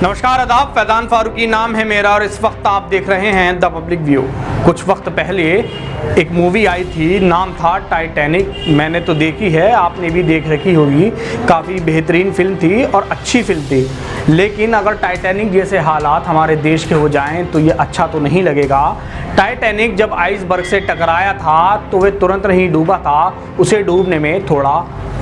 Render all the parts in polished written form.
नमस्कार आदाब, फैजान फारूकी नाम है मेरा और इस वक्त आप देख रहे हैं द पब्लिक व्यू। कुछ वक्त पहले एक मूवी आई थी, नाम था टाइटैनिक। मैंने तो देखी है, आपने भी देख रखी होगी। काफ़ी बेहतरीन फिल्म थी और अच्छी फिल्म थी। लेकिन अगर टाइटैनिक जैसे हालात हमारे देश के हो जाएं तो ये अच्छा तो नहीं लगेगा। टाइटैनिक जब आइसबर्ग से टकराया था तो वे तुरंत नहीं डूबा था, उसे डूबने में थोड़ा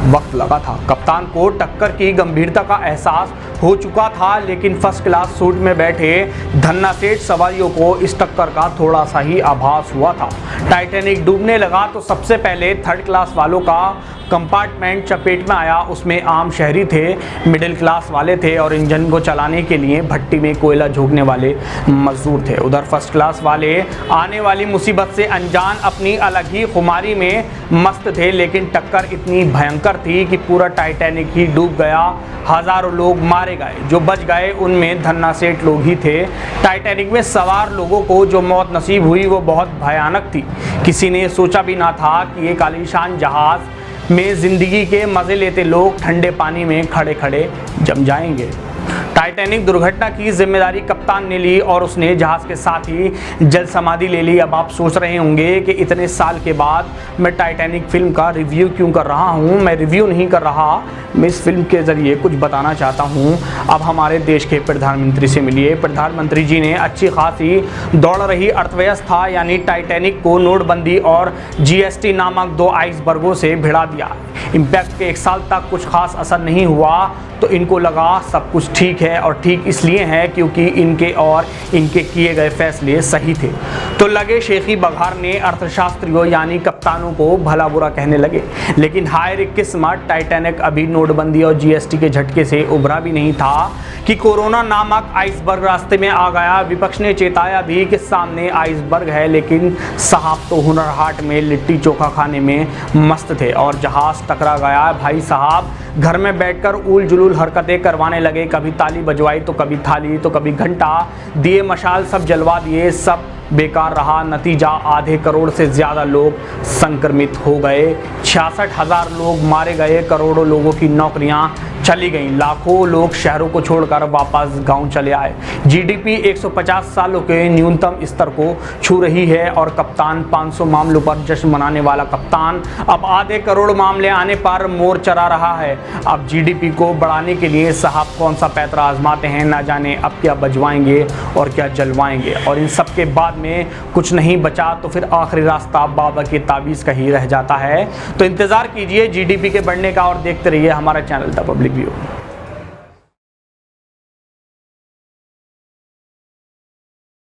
वक्त लगा था। कप्तान को टक्कर की गंभीरता का एहसास हो चुका था, लेकिन फर्स्ट क्लास सूट में बैठे धन्ना सेठ सवारियों को इस टक्कर का थोड़ा सा ही आभास हुआ था। टाइटैनिक डूबने लगा तो सबसे पहले थर्ड क्लास वालों का कंपार्टमेंट चपेट में आया। उसमें आम शहरी थे, मिडिल क्लास वाले थे और इंजन को चलाने के लिए भट्टी में कोयला झोंकने वाले मजदूर थे। उधर फर्स्ट क्लास वाले आने वाली मुसीबत से अनजान, अपनी अलग ही खुमारी में मस्त थे। लेकिन टक्कर इतनी भयंकर थी कि पूरा टाइटैनिक ही डूब गया। हजारों लोग मारे गए, जो बच गए उनमें धन्ना सेठ लोग ही थे। टाइटैनिक में सवार लोगों को जो मौत नसीब हुई वो बहुत भयानक थी। किसी ने सोचा भी ना था कि एक आलीशान जहाज में जिंदगी के मजे लेते लोग ठंडे पानी में खड़े खड़े जम जाएंगे। टाइटैनिक दुर्घटना की जिम्मेदारी कप्तान ने ली और उसने जहाज के साथ ही जल समाधि ले ली। अब आप सोच रहे होंगे कि इतने साल के बाद मैं टाइटैनिक फिल्म का रिव्यू क्यों कर रहा हूं। मैं रिव्यू नहीं कर रहा, मैं इस फिल्म के ज़रिए कुछ बताना चाहता हूं। अब हमारे देश के प्रधानमंत्री से मिलिए। प्रधानमंत्री जी ने अच्छी खासी दौड़ रही अर्थव्यवस्था यानी टाइटैनिक को नोटबंदी और जीएसटी नामक दो आइसबर्गों से भिड़ा दिया। इम्पैक्ट के एक साल तक कुछ खास असर नहीं हुआ तो इनको लगा सब कुछ ठीक है, और ठीक इसलिए है क्योंकि इनके किए गए फैसले सही थे। तो लगे शेखी बघारने अर्थशास्त्रियों यानी कप्तानों को भला बुरा कहने लगे। लेकिन हाय रे किस्मत, टाइटैनिक अभी नोटबंदी और जीएसटी के झटके से उभरा भी नहीं था कि कोरोना नामक आइसबर्ग रास्ते में आ गया। विपक्ष ने चेताया भी कि सामने आइसबर्ग है, लेकिन साहब तो हुनर हाट में लिट्टी चोखा खाने में मस्त थे और जहाज टकरा गया। भाई साहब घर में बैठकर उल जुलूल हरकतें करवाने लगे। कभी ताली बजवाई तो कभी थाली तो कभी घंटा, दिए मशाल सब जलवा दिए। सब बेकार रहा। नतीजा आधे करोड़ से ज़्यादा लोग संक्रमित हो गए, 66,000 लोग मारे गए, करोड़ों लोगों की नौकरियां चली गईं, लाखों लोग शहरों को छोड़कर वापस गांव चले आए। जीडीपी 150 सालों के न्यूनतम स्तर को छू रही है और कप्तान 500 मामलों पर जश्न मनाने वाला कप्तान अब आधे करोड़ मामले आने पर मोर चरा रहा है। अब जीडीपी को बढ़ाने के लिए साहब कौन सा पैतरा आजमाते हैं, ना जाने अब क्या बजवाएंगे और क्या जलवाएंगे। और इन सब के बाद में कुछ नहीं बचा तो फिर आखिरी रास्ता बाबा के ताबीज़ का ही रह जाता है। तो इंतज़ार कीजिए जीडीपी के बढ़ने का और देखते रहिए हमारा चैनल द पब्लिक व्यू।